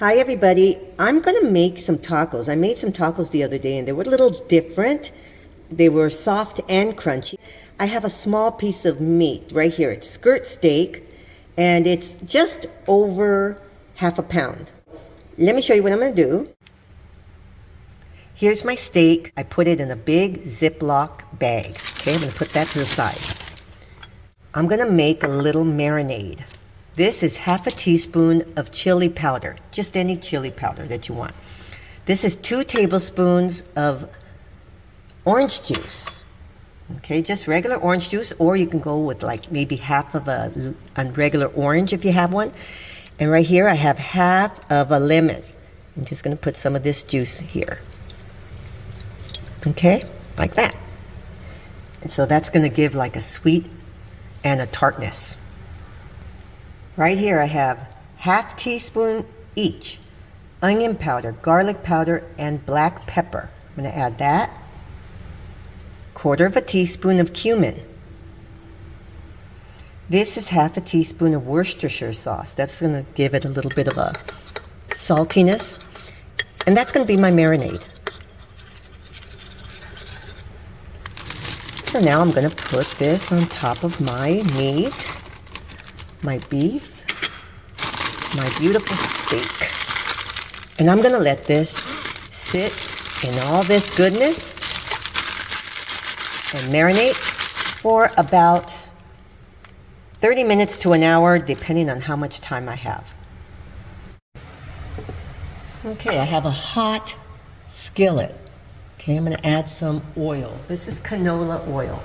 Hi everybody, I'm gonna make some tacos. I made some tacos the other day and they were a little different. They were soft and crunchy. I have a small piece of meat right here. It's skirt steak and it's just over half a pound. Let me show you what I'm gonna do. Here's my steak. I put it in a big Ziploc bag. Okay, I'm gonna put that to the side. I'm gonna make a little marinade. This is half a teaspoon of chili powder, just any chili powder that you want. This is 2 tablespoons of orange juice. Okay, just regular orange juice, or you can go with like maybe half of a regular orange if you have one. And right here I have half of a lemon. I'm just gonna put some of this juice here. Okay, like that. And so that's gonna give like a sweet and a tartness. Right here I have half teaspoon each onion powder, garlic powder, and black pepper. I'm going to add that. 1/4 teaspoon of cumin. This is half a teaspoon of Worcestershire sauce. That's going to give it a little bit of a saltiness. And that's going to be my marinade. So now I'm going to put this on top of my meat, my beef, my beautiful steak. And I'm going to let this sit in all this goodness and marinate for about 30 minutes to an hour, depending on how much time I have. Okay, I have a hot skillet. Okay, I'm going to add some oil. This is canola oil.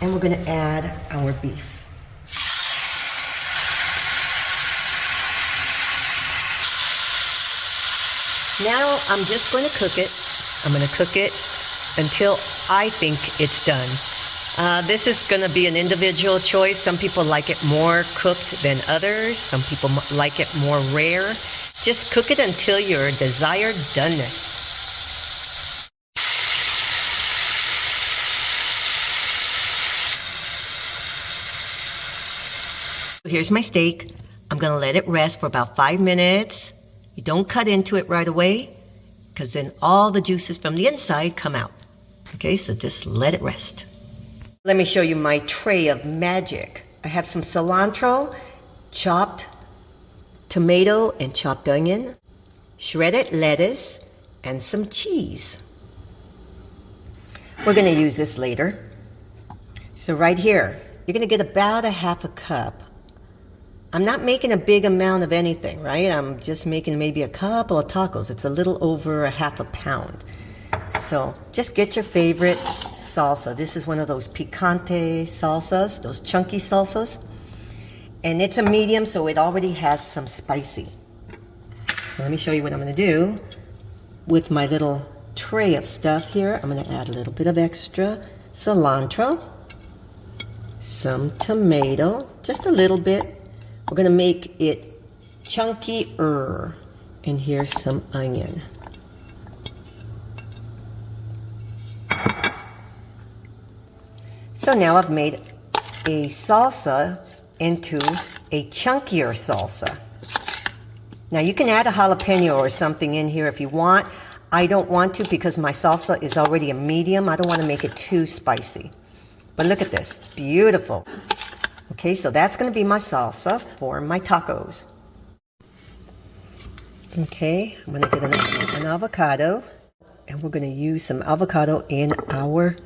And we're going to add our beef. Now I'm just going to cook it. I'm going to cook it until I think it's done. This is going to be an individual choice. Some people like it more cooked than others. Some people like it more rare. Just cook it until your desired doneness. Here's my steak. I'm going to let it rest for about 5 minutes. You don't cut into it right away, because then all the juices from the inside come out. Okay, so just let it rest. Let me show you my tray of magic. I have some cilantro, chopped tomato and chopped onion, shredded lettuce, and some cheese. We're going to use this later. So right here, you're going to get about a half a cup. I'm not making a big amount of anything, right? I'm just making maybe a couple of tacos. It's a little over a half a pound. So just get your favorite salsa. This is one of those picante salsas, those chunky salsas. And it's a medium, so it already has some spicy. Let me show you what I'm going to do with my little tray of stuff here. I'm going to add a little bit of extra cilantro, some tomato, just a little bit. We're going to make it chunkier. And here's some onion. So now I've made a salsa into a chunkier salsa. Now you can add a jalapeño or something in here if you want. I don't want to because my salsa is already a medium. I don't want to make it too spicy. But look at this. Beautiful. Okay, so that's going to be my salsa for my tacos. Okay, I'm going to get an avocado, and we're going to use some avocado in our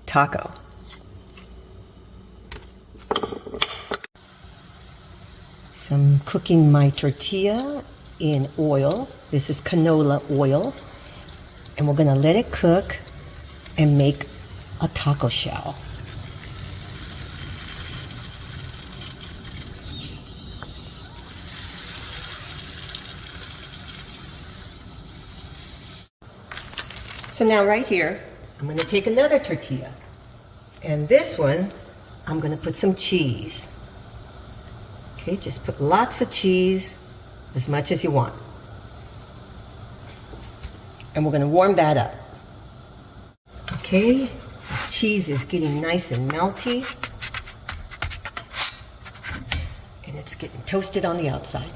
taco. So I'm cooking my tortilla in oil. This is canola oil, and we're going to let it cook and make a taco shell. So now right here, I'm going to take another tortilla. And this one, I'm going to put some cheese. Okay, just put lots of cheese, as much as you want. And we're going to warm that up. Okay, the cheese is getting nice and melty. And it's getting toasted on the outside.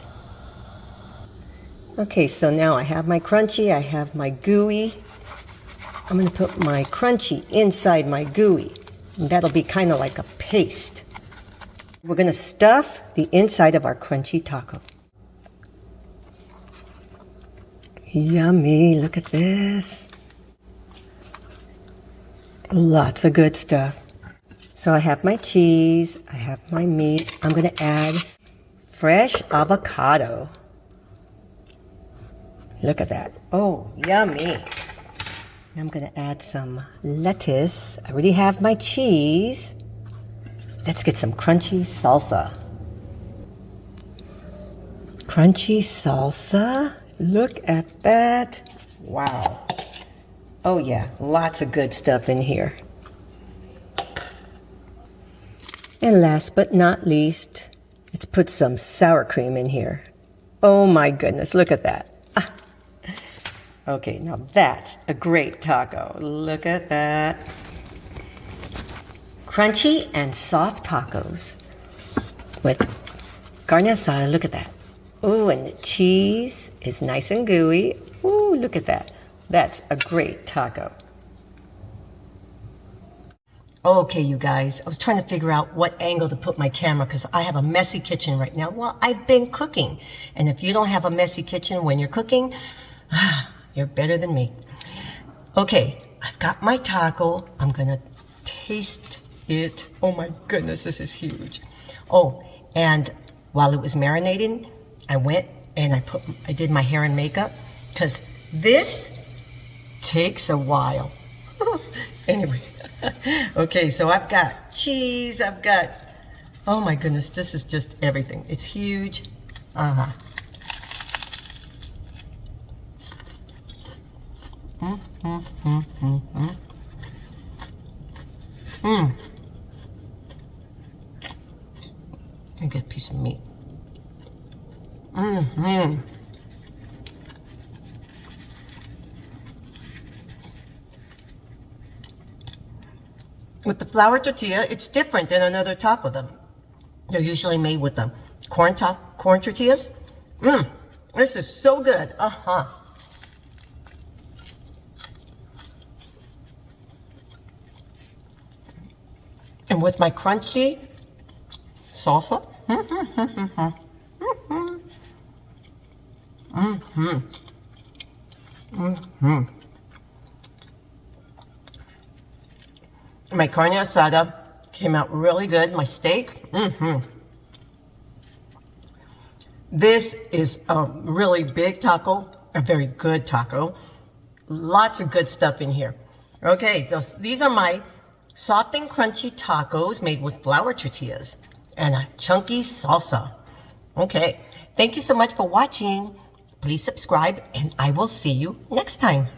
Okay, so now I have my crunchy, I have my gooey. I'm going to put my crunchy inside my gooey. And that'll be kind of like a paste. We're going to stuff the inside of our crunchy taco. Yummy, look at this. Lots of good stuff. So I have my cheese, I have my meat. I'm going to add fresh avocado. Look at that. Oh, yummy. I'm going to add some lettuce. I already have my cheese. Let's get some crunchy salsa. Crunchy salsa. Look at that. Wow. Oh yeah, lots of good stuff in here. And last but not least, let's put some sour cream in here. Oh my goodness, look at that. Ah. Okay, now that's a great taco. Look at that. Crunchy and soft tacos with carne asada. Look at that. Ooh, and the cheese is nice and gooey. Ooh, look at that. That's a great taco. Okay, you guys, I was trying to figure out what angle to put my camera because I have a messy kitchen right now. Well, I've been cooking. And if you don't have a messy kitchen when you're cooking, you're better than me. Okay, I've got my taco. I'm going to taste it. Oh my goodness, this is huge. Oh, and while it was marinating, I went and I did my hair and makeup because this takes a while. Anyway, okay, so I've got cheese, I've got, oh my goodness, this is just everything. It's huge. Mm. I get a piece of meat. With the flour tortilla, it's different than another taco. They're usually made with the corn tortillas. This is so good. And with my crunchy salsa. My carne asada came out really good. My steak. This is a really big taco, a very good taco. Lots of good stuff in here. Okay, these are my soft and crunchy tacos made with flour tortillas and a chunky salsa. Okay, thank you so much for watching. Please subscribe and I will see you next time.